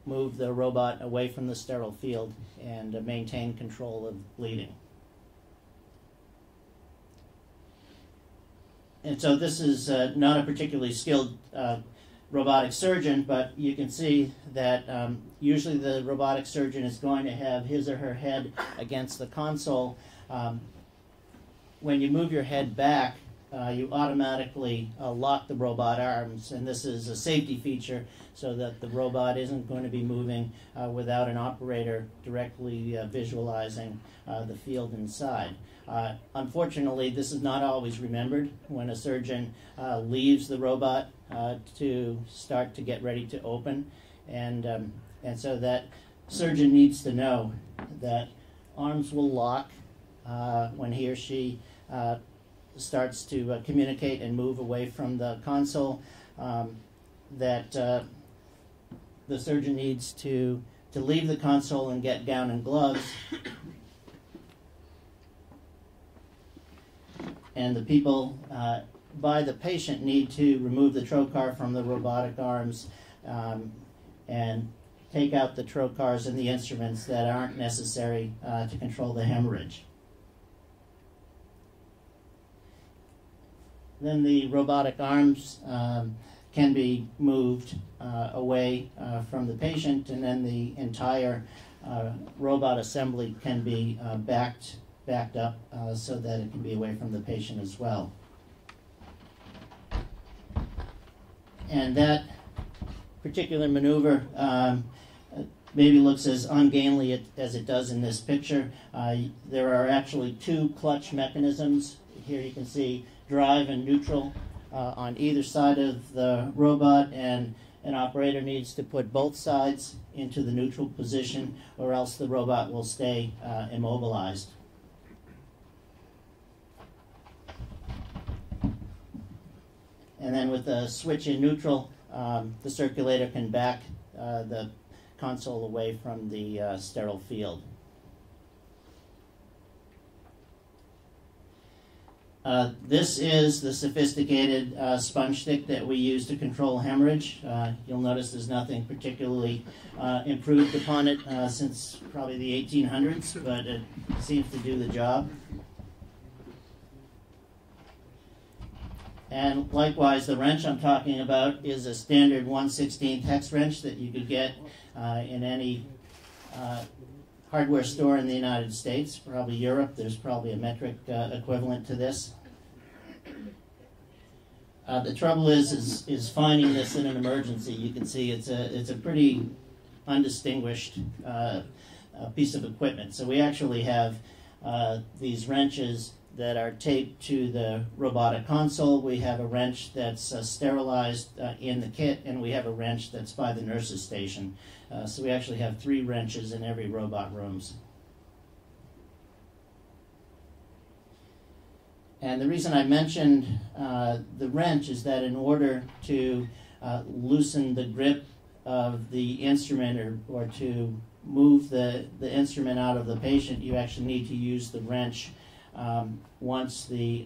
move the robot away from the sterile field, and maintain control of bleeding. And so this is not a particularly skilled robotic surgeon, but you can see that usually the robotic surgeon is going to have his or her head against the console. When you move your head back, you automatically lock the robot arms, and this is a safety feature so that the robot isn't going to be moving without an operator directly visualizing the field inside. Unfortunately, this is not always remembered when a surgeon leaves the robot to start to get ready to open, and so that surgeon needs to know that arms will lock when he or she starts to communicate and move away from the console, that the surgeon needs to leave the console and get gown and gloves, and the people by the patient need to remove the trocar from the robotic arms and take out the trocars and the instruments that aren't necessary to control the hemorrhage. Then the robotic arms can be moved away from the patient, and then the entire robot assembly can be backed up so that it can be away from the patient as well. And that particular maneuver maybe looks as ungainly as it does in this picture. There are actually two clutch mechanisms. Here you can see drive and neutral on either side of the robot, and an operator needs to put both sides into the neutral position, or else the robot will stay immobilized. And then with the switch in neutral, the circulator can back the console away from the sterile field. This is the sophisticated sponge stick that we use to control hemorrhage. You'll notice there's nothing particularly improved upon it since probably the 1800s, but it seems to do the job. And likewise, the wrench I'm talking about is a standard 1/16 hex wrench that you could get in any hardware store in the United States, probably Europe. There's probably a metric equivalent to this. The trouble is finding this in an emergency. You can see it's a pretty undistinguished piece of equipment. So we actually have these wrenches that are taped to the robotic console. We have a wrench that's sterilized in the kit, and we have a wrench that's by the nurse's station. So we actually have 3 wrenches in every robot rooms. And the reason I mentioned the wrench is that in order to loosen the grip of the instrument or to move the instrument out of the patient, you actually need to use the wrench once the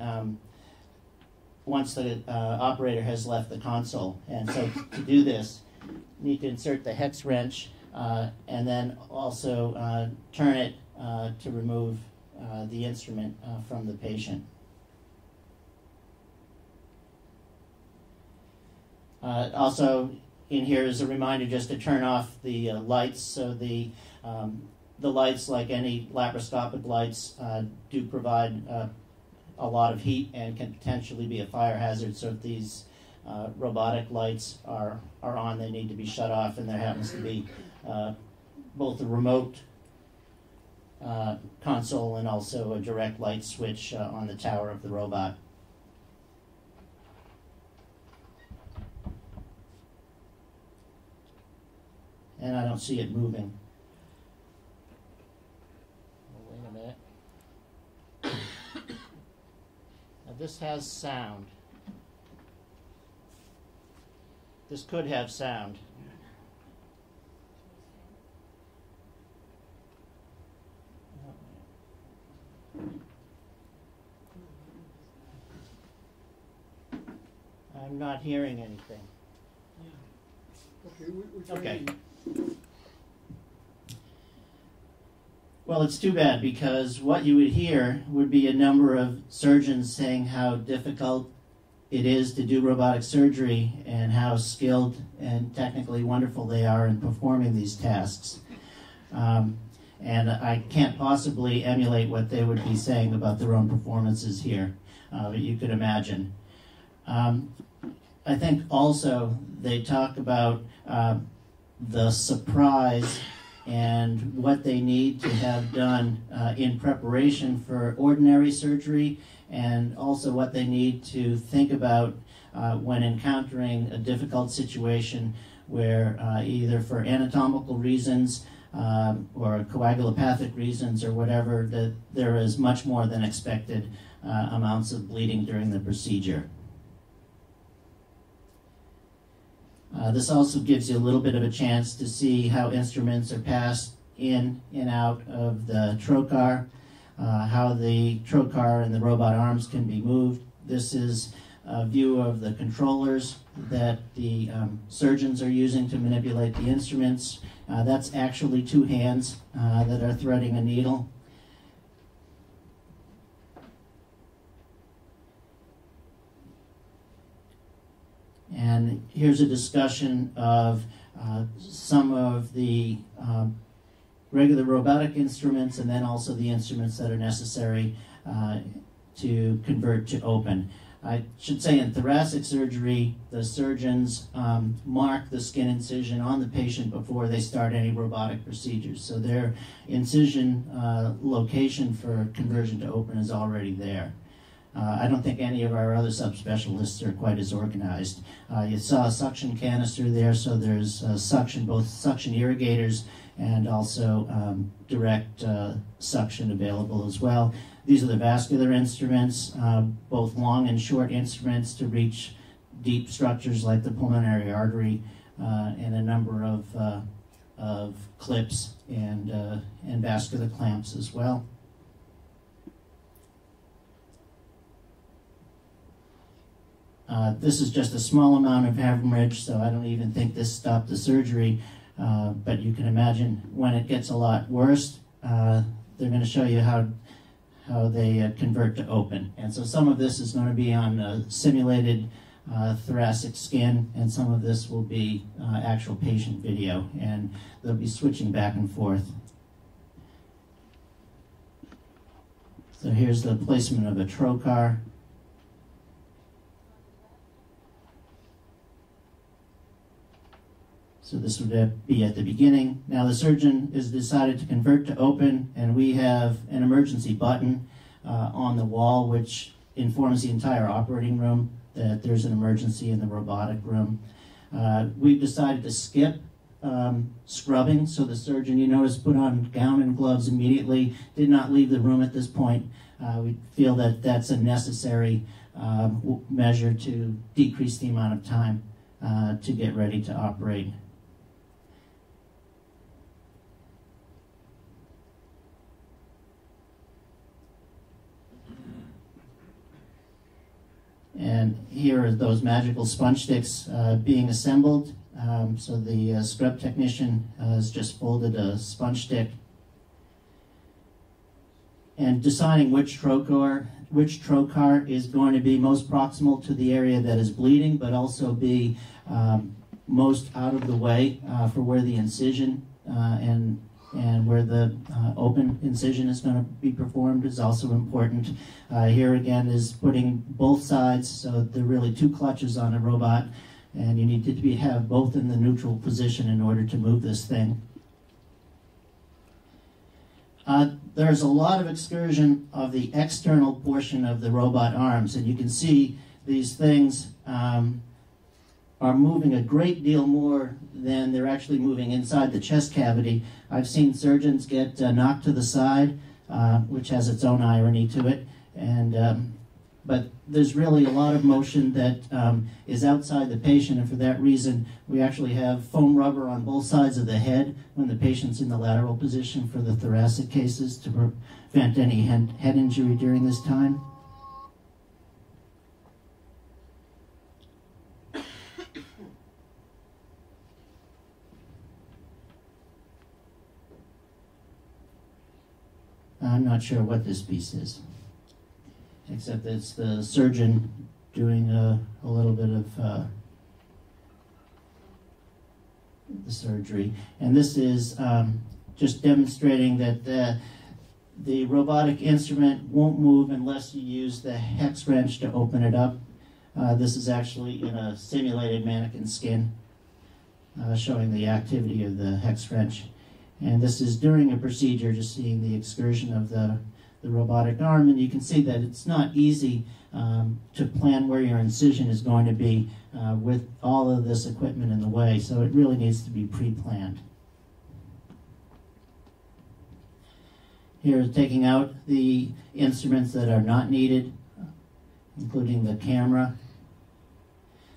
operator has left the console. And so to do this, you need to insert the hex wrench and then also turn it to remove the instrument from the patient. Also, in here is a reminder just to turn off the lights. So the lights, like any laparoscopic lights, do provide a lot of heat and can potentially be a fire hazard. So if these robotic lights are on, they need to be shut off, and there happens to be both a remote console and also a direct light switch on the tower of the robot. And I don't see it moving. Wait a minute. Now this has sound. This could have sound. I'm not hearing anything. Okay. Well, it's too bad, because what you would hear would be a number of surgeons saying how difficult it is to do robotic surgery and how skilled and technically wonderful they are in performing these tasks. And And I can't possibly emulate what they would be saying about their own performances here, but you could imagine. I think also they talk about the surprise and what they need to have done in preparation for ordinary surgery, and also what they need to think about when encountering a difficult situation where either for anatomical reasons or coagulopathic reasons or whatever, that there is much more than expected amounts of bleeding during the procedure. This also gives you a little bit of a chance to see how instruments are passed in and out of the trocar, how the trocar and the robot arms can be moved. This is a view of the controllers that the surgeons are using to manipulate the instruments. That's actually two hands that are threading a needle. And here's a discussion of some of the regular robotic instruments, and then also the instruments that are necessary to convert to open. I should say in thoracic surgery, the surgeons mark the skin incision on the patient before they start any robotic procedures. So their incision location for conversion to open is already there. I don't think any of our other subspecialists are quite as organized. You saw a suction canister there, so there's suction, both suction irrigators and also direct suction available as well. These are the vascular instruments, both long and short instruments to reach deep structures like the pulmonary artery, and a number of clips and vascular clamps as well. This is just a small amount of hemorrhage, so I don't even think this stopped the surgery, but you can imagine when it gets a lot worse, they're going to show you how they convert to open. And so some of this is going to be on simulated thoracic skin, and some of this will be actual patient video, and they'll be switching back and forth. So here's the placement of a trocar. So this would be at the beginning. Now the surgeon has decided to convert to open, and we have an emergency button on the wall which informs the entire operating room that there's an emergency in the robotic room. We've decided to skip scrubbing, so the surgeon, you notice, put on gown and gloves immediately, did not leave the room at this point. We feel that that's a necessary measure to decrease the amount of time to get ready to operate. And here are those magical sponge sticks being assembled. So the scrub technician has just folded a sponge stick. And deciding which trocar is going to be most proximal to the area that is bleeding, but also be most out of the way for where the incision and where the open incision is going to be performed is also important. Here again is putting both sides, so there are really two clutches on a robot, and you need to have both in the neutral position in order to move this thing. There's a lot of excursion of the external portion of the robot arms, and you can see these things are moving a great deal more than they're actually moving inside the chest cavity. I've seen surgeons get knocked to the side, which has its own irony to it, and but there's really a lot of motion that is outside the patient, and for that reason we actually have foam rubber on both sides of the head when the patient's in the lateral position for the thoracic cases to prevent any head injury during this time. I'm not sure what this piece is, except that it's the surgeon doing a little bit of the surgery. And this is just demonstrating that the robotic instrument won't move unless you use the hex wrench to open it up. This is actually in a simulated mannequin skin, showing the activity of the hex wrench. And this is during a procedure, just seeing the excursion of the robotic arm. And you can see that it's not easy to plan where your incision is going to be with all of this equipment in the way. So it really needs to be pre-planned. Here, taking out the instruments that are not needed, including the camera.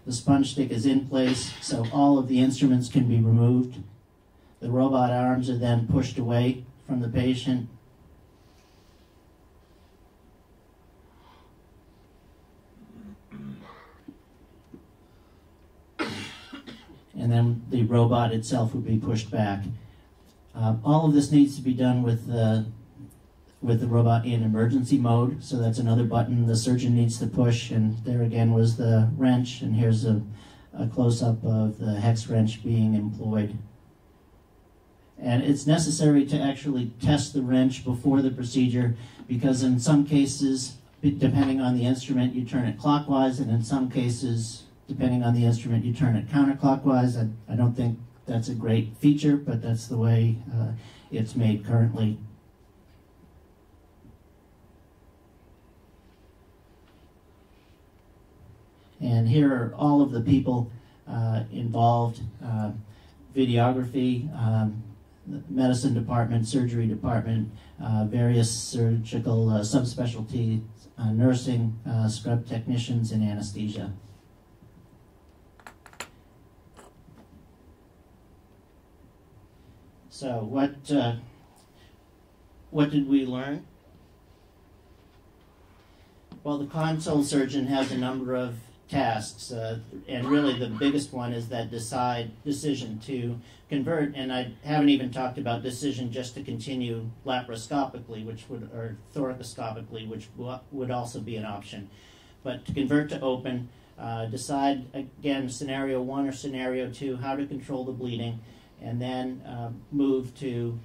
The sponge stick is in place, so all of the instruments can be removed. The robot arms are then pushed away from the patient. And then the robot itself would be pushed back. All of this needs to be done with the robot in emergency mode, so that's another button the surgeon needs to push, and there again was the wrench, and here's a close-up of the hex wrench being employed. And it's necessary to actually test the wrench before the procedure, because in some cases, depending on the instrument, you turn it clockwise, and in some cases, depending on the instrument, you turn it counterclockwise. I don't think that's a great feature, but that's the way it's made currently. And here are all of the people involved, videography, medicine department, surgery department, various surgical subspecialties, nursing, scrub technicians, and anesthesia. So what did we learn? Well, the console surgeon has a number of tasks, and really the biggest one is that decision to convert, and I haven't even talked about decision just to continue laparoscopically, or thoracoscopically, which would also be an option. But to convert to open, decide, again, scenario 1 or scenario 2, how to control the bleeding, and then move to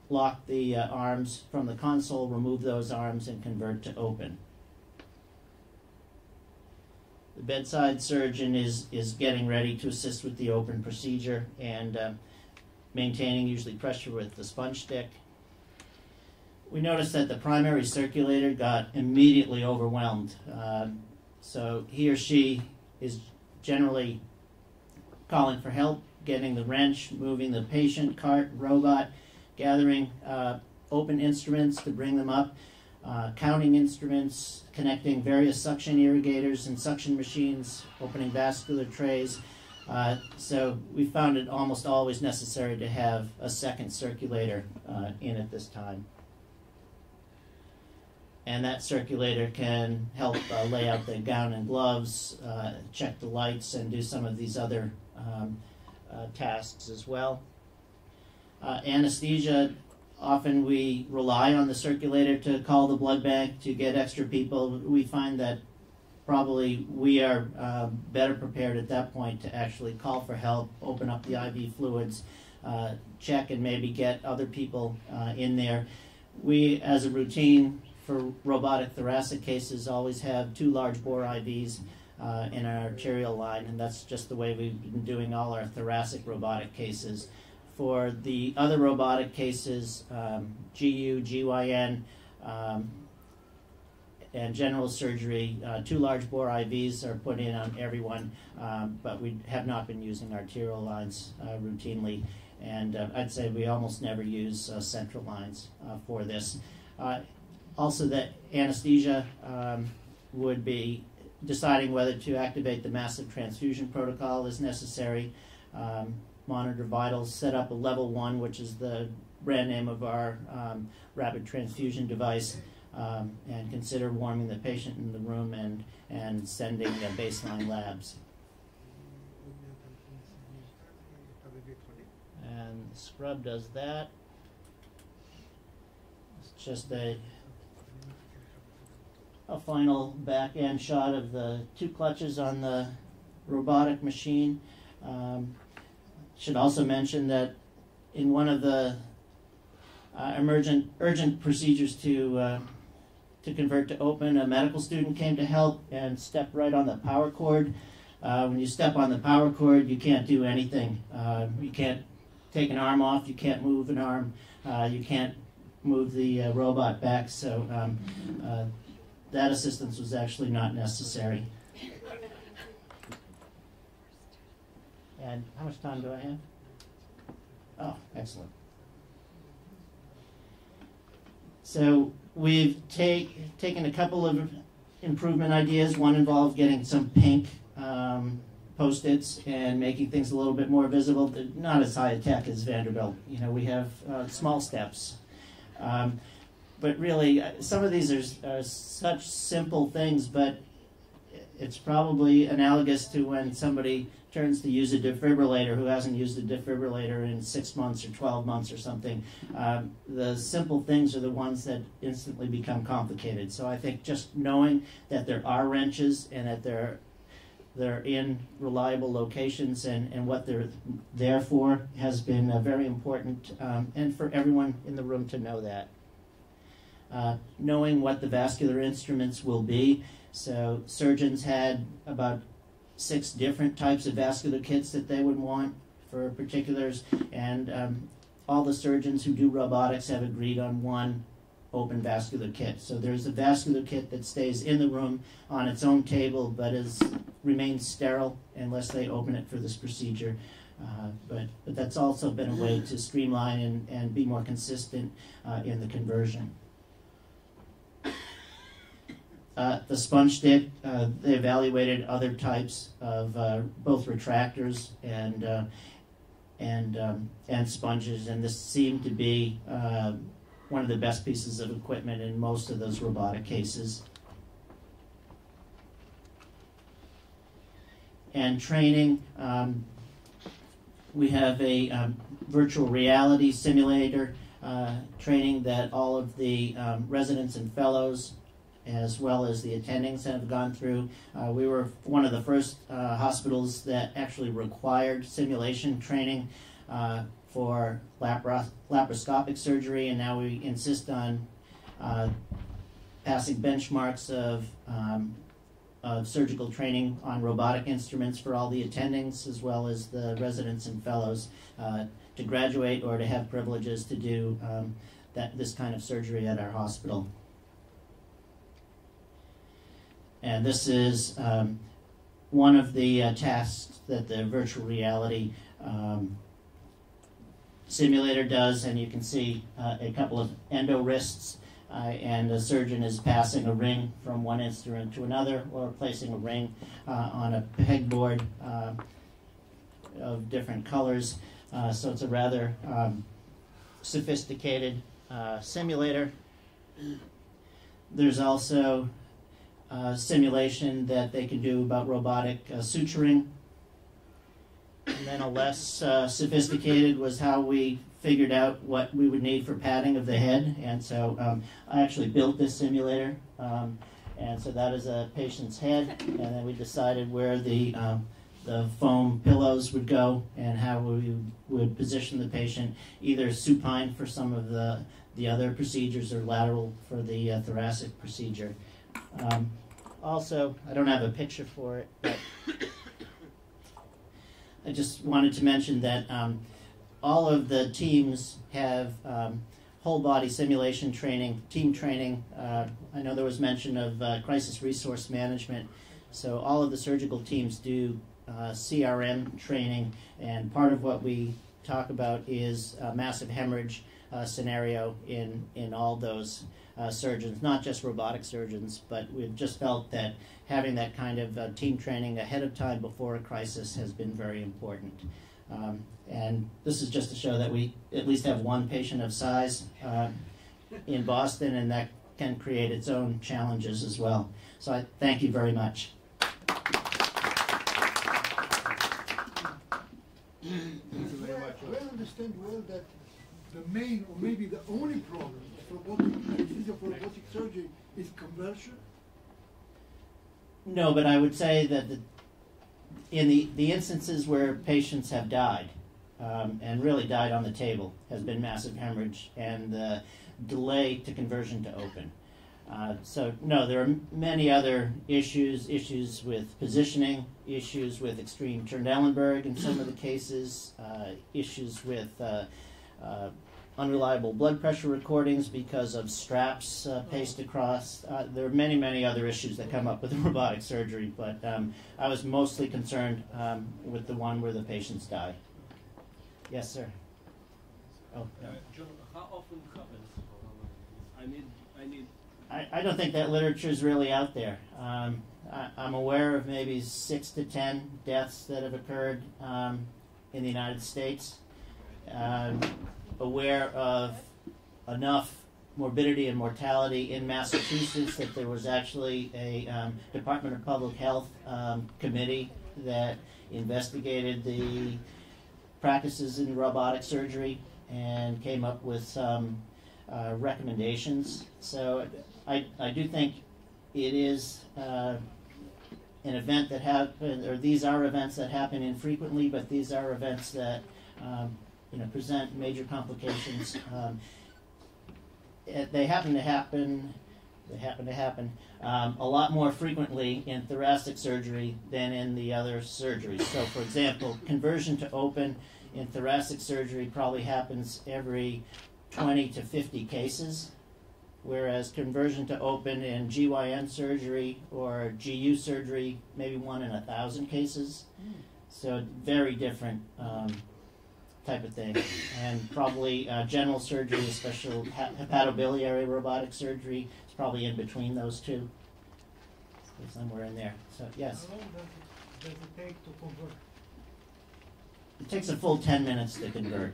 lock the arms from the console, remove those arms, and convert to open. The bedside surgeon is getting ready to assist with the open procedure and maintaining usually pressure with the sponge stick. We noticed that the primary circulator got immediately overwhelmed. So he or she is generally calling for help, getting the wrench, moving the patient, cart, robot, gathering open instruments to bring them up, counting instruments, connecting various suction irrigators and suction machines, opening vascular trays. So we found it almost always necessary to have a second circulator in at this time. And that circulator can help lay out the gown and gloves, check the lights, and do some of these other tasks as well. Anesthesia, often we rely on the circulator to call the blood bank to get extra people. We find that probably we are better prepared at that point to actually call for help, open up the IV fluids, check and maybe get other people in there. We, as a routine for robotic thoracic cases, always have 2 large bore IVs in our arterial line, and that's just the way we've been doing all our thoracic robotic cases. For the other robotic cases, GU, GYN, and general surgery, 2 large bore IVs are put in on everyone, but we have not been using arterial lines routinely, and I'd say we almost never use central lines for this. Also, that anesthesia would be deciding whether to activate the massive transfusion protocol is necessary, monitor vitals, set up a level 1, which is the brand name of our rapid transfusion device, and consider warming the patient in the room and sending baseline labs. And the scrub does that. It's just a final back end shot of the 2 clutches on the robotic machine. Should also mention that in one of the urgent procedures to convert to open, a medical student came to help and stepped right on the power cord. When you step on the power cord, you can't do anything. You can't take an arm off, you can't move an arm, you can't move the robot back, so that assistance was actually not necessary. And how much time do I have? Oh, excellent. So we've taken a couple of improvement ideas. One involved getting some pink Post-its and making things a little bit more visible. They're not as high tech as Vanderbilt. You know, we have small steps. But really, some of these are such simple things, but it's probably analogous to when somebody turns to use a defibrillator who hasn't used a defibrillator in 6 months or 12 months or something. The simple things are the ones that instantly become complicated. So I think just knowing that there are wrenches and that they're in reliable locations and what they're there for has been very important, and for everyone in the room to know that. Knowing what the vascular instruments will be. So surgeons had about 6 different types of vascular kits that they would want for particulars, and all the surgeons who do robotics have agreed on one open vascular kit. So there's a vascular kit that stays in the room on its own table, but remains sterile unless they open it for this procedure. But that's also been a way to streamline and be more consistent in the conversion. The sponge stick, they evaluated other types of both retractors and sponges, and this seemed to be one of the best pieces of equipment in most of those robotic cases. And training, we have a virtual reality simulator training that all of the residents and fellows as well as the attendings have gone through. We were one of the first hospitals that actually required simulation training for laparoscopic surgery, and now we insist on passing benchmarks of surgical training on robotic instruments for all the attendings as well as the residents and fellows to graduate or to have privileges to do this kind of surgery at our hospital. And this is one of the tasks that the virtual reality simulator does, and you can see a couple of endo wrists, and the surgeon is passing a ring from one instrument to another, or placing a ring on a pegboard of different colors. So it's a rather sophisticated simulator. There's also simulation that they can do about robotic suturing. And then a less sophisticated was how we figured out what we would need for padding of the head. And so I actually built this simulator. And so that is a patient's head. And then we decided where the foam pillows would go and how we would position the patient, either supine for some of the other procedures or lateral for the thoracic procedure. Also, I don't have a picture for it, but I just wanted to mention that all of the teams have whole body simulation training, team training. I know there was mention of crisis resource management. So all of the surgical teams do CRM training, and part of what we talk about is a massive hemorrhage scenario in all those surgeons, not just robotic surgeons, but we've just felt that having that kind of team training ahead of time before a crisis has been very important. And this is just to show that we at least have one patient of size in Boston, and that can create its own challenges as well. So I thank you very much. I understand well that the main, or maybe the only problem for robotic surgery is conversion. No, but I would say that in the instances where patients have died, and really died on the table has been massive hemorrhage and the delay to conversion to open. So no, there are many other issues with positioning, issues with extreme Trendelenburg in some of the cases, issues with unreliable blood pressure recordings because of straps paced across. There are many, many other issues that come up with robotic surgery, but I was mostly concerned with the one where the patients die. Yes, sir. Oh, no. John, how often happens? I don't think that literature is really out there. I'm aware of maybe 6 to 10 deaths that have occurred in the United States. Aware of enough morbidity and mortality in Massachusetts that there was actually a Department of Public Health committee that investigated the practices in robotic surgery and came up with some recommendations. So I do think it is an event that happen, or these are events that happen infrequently, but these are events that present major complications. They happen to happen a lot more frequently in thoracic surgery than in the other surgeries. So, for example, conversion to open in thoracic surgery probably happens every 20 to 50 cases, whereas conversion to open in GYN surgery or GU surgery, maybe 1 in 1,000 cases. So very different type of thing. And probably general surgery, especially hepatobiliary robotic surgery, is probably in between those two. So somewhere in there. So yes. How long does it take to convert? It takes a full 10 minutes to convert.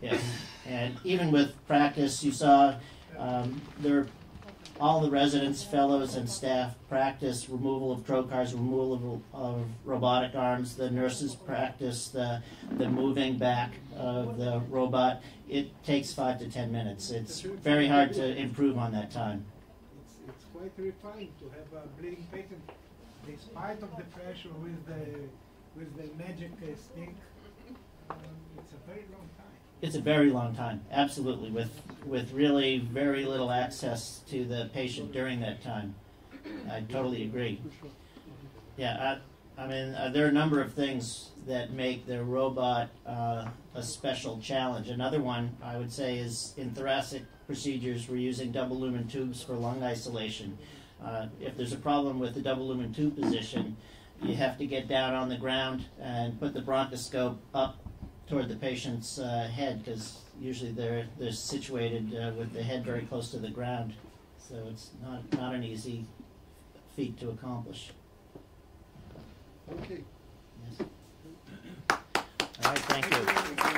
Yes. And even with practice, you saw all the residents, fellows, and staff practice removal of trocars, removal of robotic arms. The nurses practice the moving back of the robot. It takes 5 to 10 minutes. It's very hard to improve on that time. It's quite terrifying to have a bleeding patient, despite of the pressure with the magic stick. It's a very long time. It's a very long time, absolutely, with really very little access to the patient during that time. I totally agree. Yeah, I mean, there are a number of things that make the robot a special challenge. Another one, I would say, is in thoracic procedures, we're using double lumen tubes for lung isolation. If there's a problem with the double lumen tube position, you have to get down on the ground and put the bronchoscope up toward the patient's head, because usually they're situated with the head very close to the ground. So it's not an easy feat to accomplish. Okay. Yes. All right, thank you.